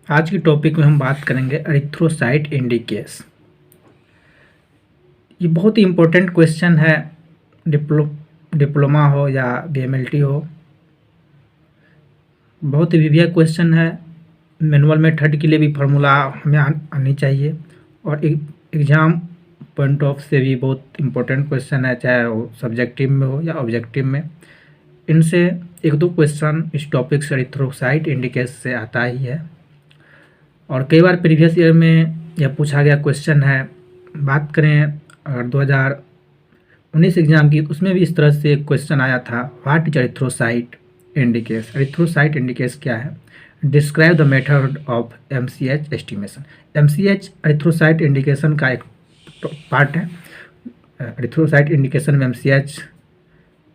आज की टॉपिक में हम बात करेंगे एरिथ्रोसाइट इंडिकेस। ये बहुत ही इम्पोर्टेंट क्वेश्चन है, डिप्लोमा हो या बीएमएलटी हो। बहुत ही वीवीआई क्वेश्चन है। मैनुअल मेथड के लिए भी फार्मूला हमें आनी चाहिए और एग्ज़ाम पॉइंट ऑफ से भी बहुत इम्पोर्टेंट क्वेश्चन है, चाहे वो सब्जेक्टिव में हो या ऑब्जेक्टिव में। इनसे एक दो क्वेश्चन इस टॉपिक से एरिथ्रोसाइट इंडिकेस से आता ही है और कई बार प्रीवियस ईयर में यह पूछा गया क्वेश्चन है। बात करें अगर 2019 एग्ज़ाम की, उसमें भी इस तरह से एक क्वेश्चन आया था, what is erythrocyte indices. Erythrocyte indices क्या है? Describe the method of MCH estimation. MCH erythrocyte indication का एक पार्ट है। एरिथ्रोसाइट इंडिकेशन में एमसीएच,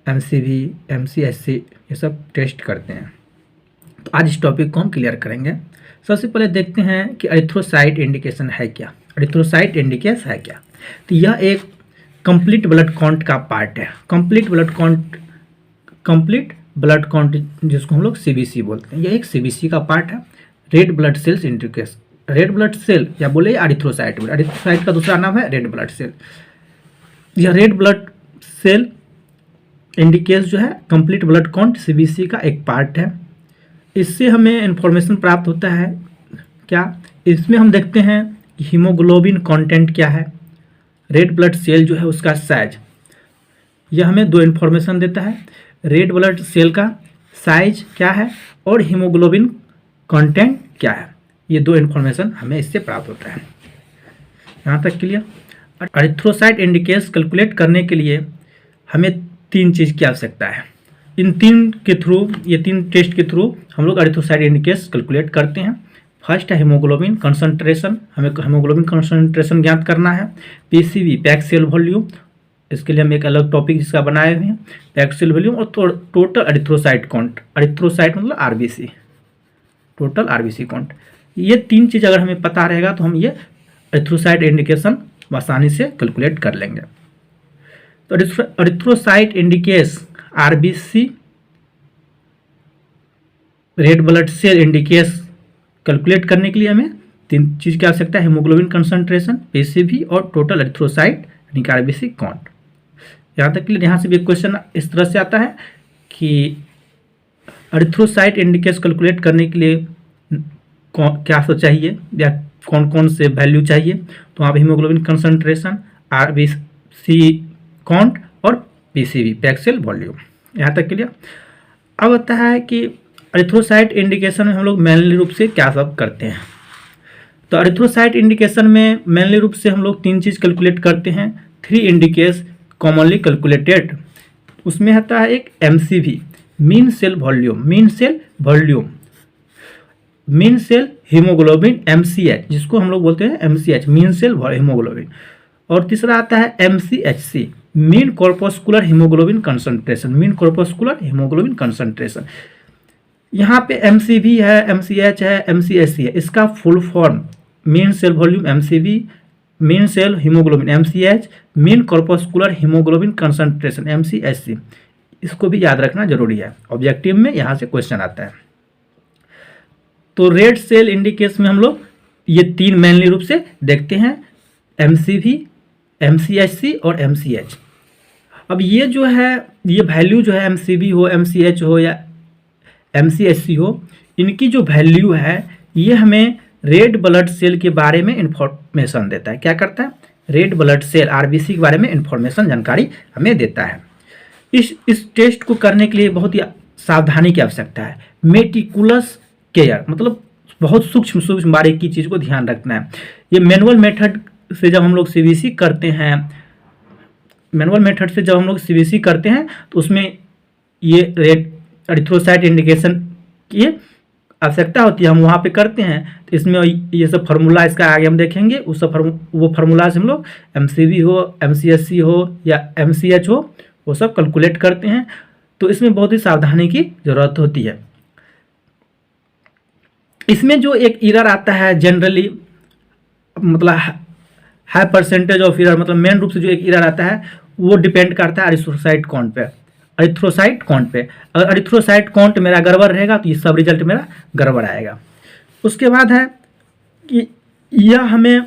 एमसीवी, एमसीएचसी ये सब टेस्ट करते हैं। तो आज इस टॉपिक को हम क्लियर करेंगे। सबसे पहले देखते हैं कि एरिथ्रोसाइट इंडिकेशन है क्या। एरिथ्रोसाइट इंडिकेस है क्या? तो यह एक कंप्लीट ब्लड काउंट का पार्ट है। कंप्लीट ब्लड काउंट जिसको हम लोग सीबीसी बोलते हैं, यह एक सीबीसी का पार्ट है। Red blood cells indices, red blood cell या बोले एरिथ्रोसाइट, एरिथ्रोसाइट का दूसरा नाम है रेड ब्लड सेल। यह रेड ब्लड सेल इंडिकेस जो है कंप्लीट ब्लड काउंट सीबीसी का एक पार्ट है। इससे हमें इंफॉर्मेशन प्राप्त होता है क्या? इसमें हम देखते हैं हीमोग्लोबिन कंटेंट क्या है, रेड ब्लड सेल जो है उसका साइज। यह हमें दो इन्फॉर्मेशन देता है, रेड ब्लड सेल का साइज क्या है और हीमोग्लोबिन कंटेंट क्या है। ये दो इन्फॉर्मेशन हमें इससे प्राप्त होता है। यहाँ तक क्लियर? एरिथ्रोसाइट इंडिकेस कैलकुलेट करने के लिए हमें तीन चीज़ की आवश्यकता है। इन तीन के थ्रू, ये तीन टेस्ट के थ्रू हम लोग एरिथ्रोसाइट इंडिकेस कैलकुलेट करते हैं। फर्स्ट है हीमोग्लोबिन कंसंट्रेशन, हमें हीमोग्लोबिन कंसंट्रेशन ज्ञात करना है। पीसीवी पैक सेल वॉल्यूम, इसके लिए हम एक अलग टॉपिक जिसका बनाए हुए हैं, पैक सेल वॉल्यूम और टोटल एरिथ्रोसाइट काउंट। एरिथ्रोसाइट मतलब आरबीसी, टोटल आरबीसी काउंट। ये तीन चीज़ अगर हमें पता रहेगा तो हम ये एरिथ्रोसाइट इंडिकेशन आसानी से कैलकुलेट कर लेंगे। तो erythrocyte indices, RBC, red blood cell indices calculate करने के लिए हमें तीन चीज़ की आवश्यकता है, हीमोग्लोबिन कंसंट्रेशन, पीसीवी और टोटल एरिथ्रोसाइट यानी कि आरबीसी काउंट। यहाँ तक के लिए यहाँ से भी एक क्वेश्चन इस तरह से आता है कि एरिथ्रोसाइट इंडिकेस कैलकुलेट करने के लिए क्या सब चाहिए या कौन कौन से वैल्यू चाहिए। तो आप हीमोग्लोबिन कंसंट्रेशन, आरबीसी काउंट और पीसीवी पैक सेल वॉल्यूम। यहाँ तक के लिए अब आता है कि एरिथ्रोसाइट इंडिकेशन में हम लोग मेनली रूप से क्या सब करते हैं। तो एरिथ्रोसाइट इंडिकेशन में मेनली रूप से हम लोग तीन चीज़ कैलकुलेट करते हैं। थ्री इंडिकेस कॉमनली कैलकुलेटेड, उसमें आता है एक MCV, mean cell volume, mean cell volume, mean cell haemoglobin, MCH जिसको हम लोग बोलते हैं एमसीएच, मीन सेल हीमोग्लोबिन। और तीसरा आता है MCHC, mean corpuscular haemoglobin concentration, mean corpuscular haemoglobin concentration. यहाँ पे एमसीवी है, एमसीएच है, एमसीएचसी है। इसका full form mean cell volume MCV, mean cell haemoglobin MCH, mean corpuscular haemoglobin concentration MCHC. इसको भी याद रखना जरूरी है, ऑब्जेक्टिव में यहाँ से क्वेश्चन आता है। तो रेड सेल इंडिकेस में हम लोग ये तीन मेनली रूप से देखते हैं, एमसीवी, एमसीएचसी और एमसीएच। अब ये जो है, ये वैल्यू जो है एमसीवी हो, एमसीएच हो या एमसीएचसी हो, इनकी जो वैल्यू है ये हमें रेड ब्लड सेल के बारे में इंफॉर्मेशन देता है। क्या करता है? रेड ब्लड सेल आरबीसी के बारे में इंफॉर्मेशन, जानकारी हमें देता है। इस टेस्ट को करने के लिए बहुत ही सावधानी की आवश्यकता है। मेटिकुलस केयर मतलब बहुत सूक्ष्म बारीकी चीज़ को ध्यान रखना है। ये मैनुअल मेथड से जब हम लोग सीबीसी करते हैं, मैनुअल मेथड से जब हम लोग सीबीसी करते हैं तो उसमें ये रेड एरिथ्रोसाइट इंडिकेशन की आवश्यकता होती है, हम वहाँ पे करते हैं। तो इसमें ये सब फार्मूला इसका आगे हम देखेंगे, उस सब वो फार्मूला से हम लोग एमसीवी हो, एमसीएचसी हो या एमसीएच हो, वो सब कैलकुलेट करते हैं। तो इसमें बहुत ही सावधानी की ज़रूरत होती है। इसमें जो एक एरर आता है जनरली, मतलब हाई परसेंटेज ऑफ एरर, मतलब मेन रूप से जो एक एरर आता है वो डिपेंड करता है एरिथ्रोसाइट काउंट पे। एरिथ्रोसाइट काउंट पे अगर एरिथ्रोसाइट काउंट मेरा गड़बड़ रहेगा तो ये सब रिजल्ट मेरा गड़बड़ आएगा। उसके बाद है कि यह हमें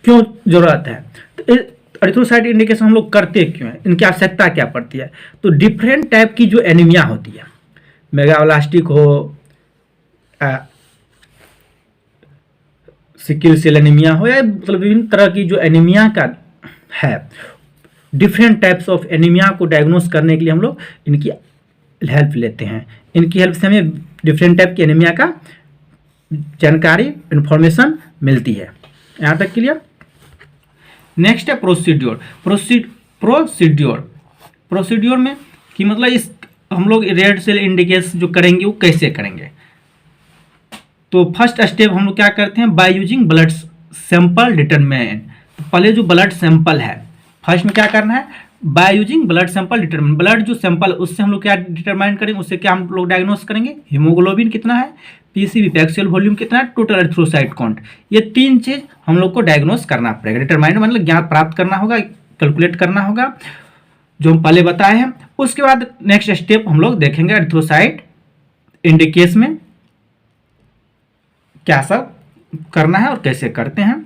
क्यों ज़रूरत है, तो एरिथ्रोसाइट इंडिकेशन हम लोग करते क्यों हैं, इनकी आवश्यकता क्या पड़ती है। तो डिफरेंट टाइप की जो एनीमिया होती है, मेगाब्लास्टिक हो, सिकिल सेल एनीमिया हो, या मतलब विभिन्न तरह की जो एनीमिया का है, डिफरेंट टाइप्स ऑफ एनीमिया को डायग्नोस करने के लिए हम लोग इनकी हेल्प लेते हैं। इनकी हेल्प से हमें डिफरेंट टाइप की एनीमिया का जानकारी, इंफॉर्मेशन मिलती है। यहाँ तक क्लियर। नेक्स्ट है प्रोसीड्योर। प्रोसीड्योर में कि मतलब इस हम लोग रेड सेल इंडिकेशन जो करेंगे वो कैसे करेंगे। तो फर्स्ट स्टेप हम लोग क्या करते हैं, by using blood sample determine. तो पहले जो ब्लड सैंपल है, फर्स्ट में क्या करना है, by using blood sample determine. Blood जो सैंपल उससे हम लोग क्या डिटरमाइन करेंगे, उससे क्या हम लोग डायग्नोस करेंगे, हीमोग्लोबिन कितना है, पीसीबी पैक्सियल वॉल्यूम कितना है, टोटल एरिथ्रोसाइट काउंट। ये तीन चीज हम लोग को डायग्नोस करना पड़ेगा। डिटरमाइन मतलब ज्ञान प्राप्त करना होगा, कैलकुलेट करना होगा, जो हम पहले बताए हैं। उसके बाद नेक्स्ट स्टेप हम लोग देखेंगे एरिथ्रोसाइट इंडिकेशन में क्या सब करना है और कैसे करते हैं।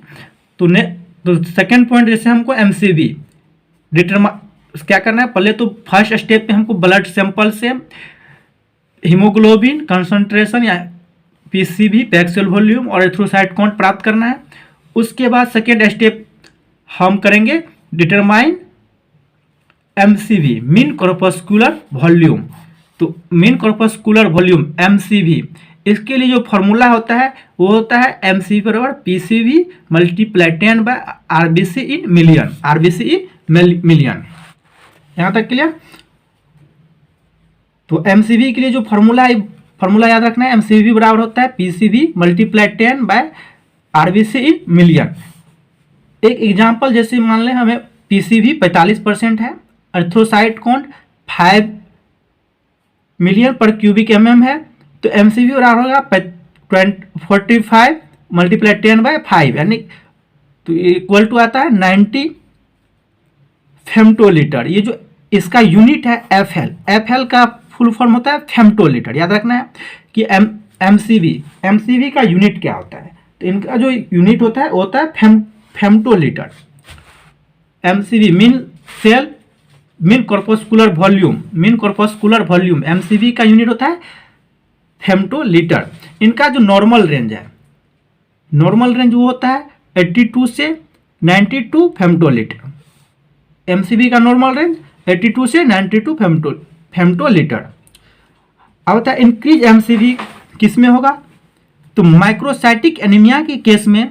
तो सेकेंड पॉइंट, जैसे हमको एमसीबी क्या करना है, पहले तो फर्स्ट स्टेप पे हमको ब्लड सैंपल से हीमोग्लोबिन कंसंट्रेशन या पीसीबी पैक्सियल वॉल्यूम और एरिथ्रोसाइट काउंट प्राप्त करना है। उसके बाद सेकेंड स्टेप हम करेंगे determine MCV, mean corpuscular volume. तो मीन कॉर्पस्कुलर वॉल्यूम एमसीवी, इसके लिए जो फॉर्मूला होता है वो होता है एमसीवी बराबर PCV multiply 10 by RBC in million, RBC in million. यहाँ तक क्लियर। तो एमसीवी के लिए जो फॉर्मूला याद रखना है, एमसीवी बराबर होता है PCV multiply 10 by RBC in million. एक एग्जांपल जैसे मान लें हमें पीसीवी 45% है, एरिथ्रोसाइट काउंट 5 मिलियन पर क्यूबिक एमएम है, तो एमसीवी बराबर होगा 45 मल्टीप्लाई 10 बाय 5, यानी तो इक्वल टू आता है 90 फेम्टोलीटर। ये जो इसका यूनिट है एफएल का फुल फॉर्म होता है फेम्टोलीटर। याद रखना है कि एमसीवी का यूनिट क्या होता है, तो इनका जो यूनिट होता है वो होता है femtolitre. MCV mean corpuscular volume, MCV का यूनिट होता है फेम्टोलीटर। इनका जो नॉर्मल रेंज है, नॉर्मल रेंज वो होता है 82 से 92 फेम्टोलीटर। एमसीवी का नॉर्मल रेंज 82 से 92 फेम्टोलीटर। अब होता है इंक्रीज एमसीवी किस में होगा, तो माइक्रोसाइटिक एनीमिया के केस में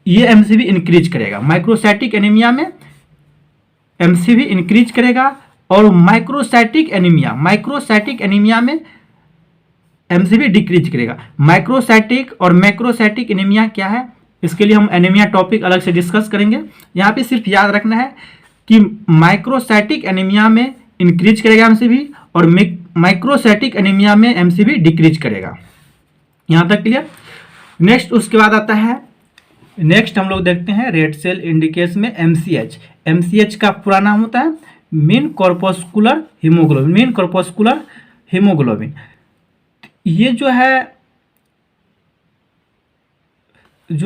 ये एमसीवी इंक्रीज करेगा। माइक्रोसाइटिक एनीमिया में एमसीवी इंक्रीज करेगा, और माइक्रोसाइटिक एनीमिया में एमसीवी डिक्रीज करेगा। माइक्रोसाइटिक और मैक्रोसाइटिक एनीमिया क्या है, इसके लिए हम एनीमिया टॉपिक अलग से डिस्कस करेंगे। यहाँ पे सिर्फ याद रखना है कि माइक्रोसाइटिक एनीमिया में इंक्रीज करेगा एमसीवी, और माइक्रोसाइटिक एनीमिया में एमसीवी डिक्रीज करेगा। यहाँ तक क्लियर। नेक्स्ट उसके बाद आता है, नेक्स्ट हम लोग देखते हैं रेड सेल इंडिकेशन में एमसीएच। एमसीएच का पूरा नाम होता है मीन कॉर्पस्कुलर हीमोग्लोबिन। ये जो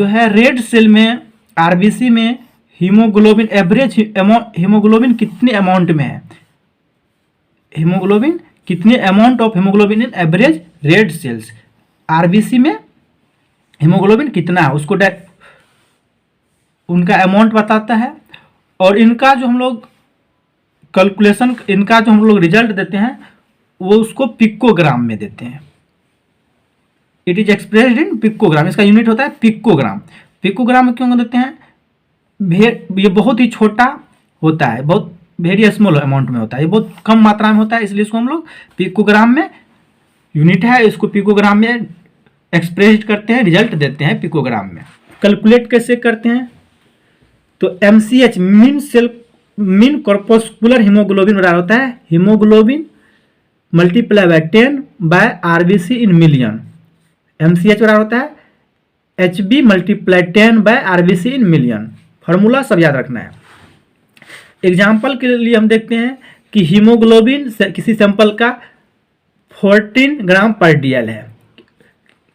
है रेड सेल में, आरबीसी में हीमोग्लोबिन एवरेज हीमोग्लोबिन कितने अमाउंट में है, हीमोग्लोबिन कितने amount of haemoglobin in average red cells, RBC में हीमोग्लोबिन कितना है उसको उनका अमाउंट बताता है। और इनका जो हम लोग कैलकुलेशन, इनका जो हम लोग रिजल्ट देते हैं वो उसको पिकोग्राम में देते हैं। It is expressed in picogram, इसका यूनिट होता है पिकोग्राम। पिकोग्राम में क्यों देते हैं, ये बहुत ही छोटा होता है, बहुत वेरी स्मॉल अमाउंट में होता है, ये बहुत कम मात्रा में होता है, इसलिए इसको हम लोग पिकोग्राम में यूनिट है, इसको पिकोग्राम में एक्सप्रेस्ड करते हैं, रिजल्ट देते हैं पिकोग्राम में। कैलकुलेट कैसे करते हैं, तो एमसीएच मीन कॉर्पस्कुलर हीमोग्लोबिन बराबर होता है haemoglobin multiply by 10 by RBC in million. MCH बराबर होता है Hb multiply 10 by RBC in million. Formula सब याद रखना है। एग्जाम्पल के लिए हम देखते हैं कि हीमोग्लोबिन किसी सैंपल का 14 ग्राम पर डीएल है,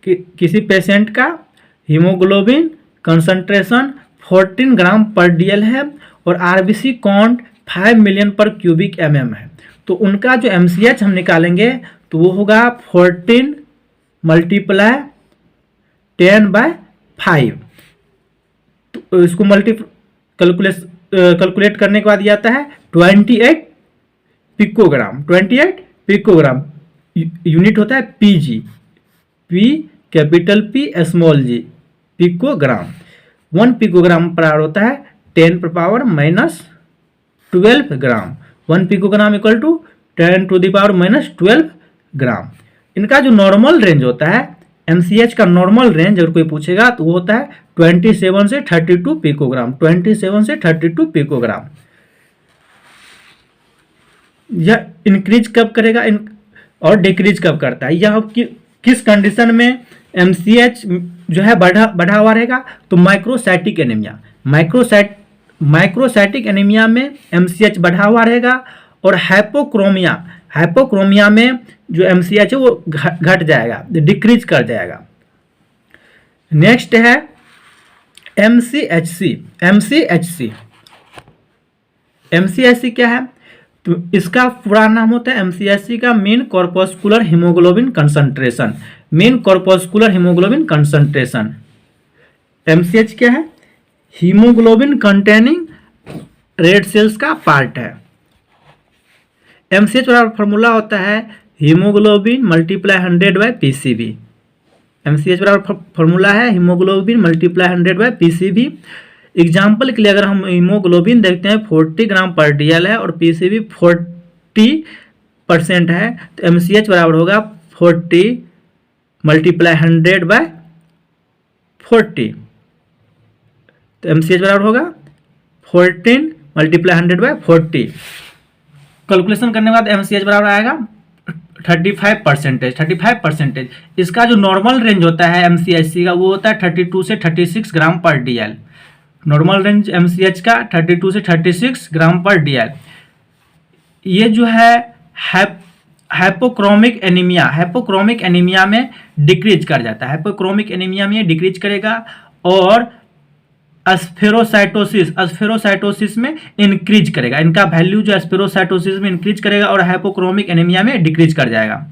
किसी पेशेंट का हीमोग्लोबिन कंसंट्रेशन 14 ग्राम पर डीएल है और आरबीसी काउंट 5 मिलियन पर क्यूबिक एमएम है, तो उनका जो एमसीएच हम निकालेंगे तो वो होगा 14 मल्टीप्लाई 10/5। तो इसको कैलकुलेट करने के बाद ये आता है 28 पिकोग्राम। 28 पिकोग्राम यूनिट होता है PG, P capital P small G, picogram. 1 picogram पर आवर होता है 10⁻⁻12 gram. 1 picogram equal to 10⁻⁻12 gram. इनका जो नॉर्मल रेंज होता है, एमसीएच का नॉर्मल रेंज अगर कोई पूछेगा तो वो होता है 27 से 32 पिकोग्राम। 27 से 32 पिकोग्राम। यह इंक्रीज कब करेगा और डिक्रीज कब करता है, यह किस कंडीशन में एमसीएच जो है बढ़ा हुआ रहेगा? तो माइक्रोसाइटिक एनीमिया, माइक्रोसाइटिक एनीमिया में एमसीएच बढ़ा हुआ रहेगा। और हाइपोक्रोमिया में जो एमसीएच है वो घट जाएगा, डिक्रीज कर जाएगा। नेक्स्ट है एमसीएचसी। एमसीएचसी क्या है? तो इसका पूरा नाम होता है एमसीएचसी का mean corpuscular haemoglobin concentration. Mean corpuscular haemoglobin concentration. MCH क्या है? हीमोग्लोबिन कंटेनिंग रेड सेल्स का पार्ट है। एमसीएच वाला फॉर्मूला होता है हीमोग्लोबिन मल्टीप्लाई 100/पीसीबी। एमसीएच वाला फॉर्मूला है हीमोग्लोबिन मल्टीप्लाई 100/पीसीबी। एग्जाम्पल के लिए अगर हम हीमोग्लोबिन देखते हैं 40 ग्राम पर डीएल है और पीसीबी 40% है, तो एमसीएच बराबर होगा 40 मल्टीप्लाई 100/40। तो एमसीएच बराबर होगा 14 मल्टीप्लाई 100/40। कैलकुलेशन करने के बाद एमसीएच बराबर आएगा 35%। इसका जो नॉर्मल रेंज होता है एमसीएचसी का वो होता है 32 से 36 ग्राम पर डीएल। नॉर्मल रेंज एमसीएच का 32 से 36 ग्राम पर डीएल। ये जो है हाइपोक्रोमिक एनीमिया में डिक्रीज कर जाता है। हाइपोक्रोमिक एनीमिया में डिक्रीज करेगा और स्फेरोसाइटोसिस में इंक्रीज करेगा। इनका वैल्यू जो स्फेरोसाइटोसिस में इंक्रीज करेगा और हाइपोक्रोमिक एनीमिया में डिक्रीज कर जाएगा।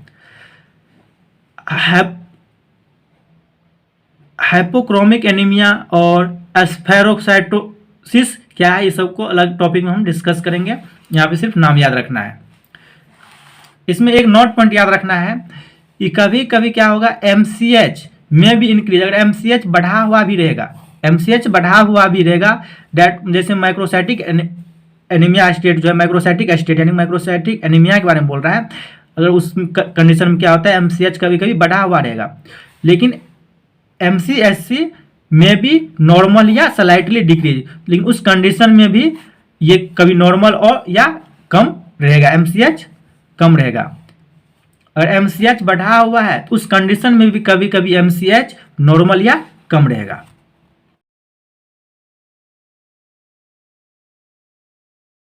हाइपोक्रोमिक एनीमिया और स्फेरोसाइटोसिस क्या है, ये सबको अलग टॉपिक में हम डिस्कस करेंगे। यहाँ पे सिर्फ नाम याद रखना है। इसमें एक नोट पॉइंट याद रखना है कि कभी कभी क्या होगा, एमसीएच में भी इंक्रीज, अगर एमसीएच बढ़ा हुआ भी रहेगा डेट, जैसे माइक्रोसाइटिक एनीमिया स्टेट जो है, माइक्रोसाइटिक स्टेट यानी माइक्रोसाइटिक एनीमिया के बारे में बोल रहा है। अगर उस कंडीशन में क्या होता है, एमसीएच कभी कभी बढ़ा हुआ रहेगा, लेकिन एमसीएचसी में भी नॉर्मल या स्लाइटली डिक्रीज, लेकिन उस कंडीशन में भी ये कभी नॉर्मल और या कम रहेगा, एमसीएच कम रहेगा। अगर एमसीएच बढ़ा हुआ है तो उस कंडीशन में भी कभी कभी एमसीएच नॉर्मल या कम रहेगा।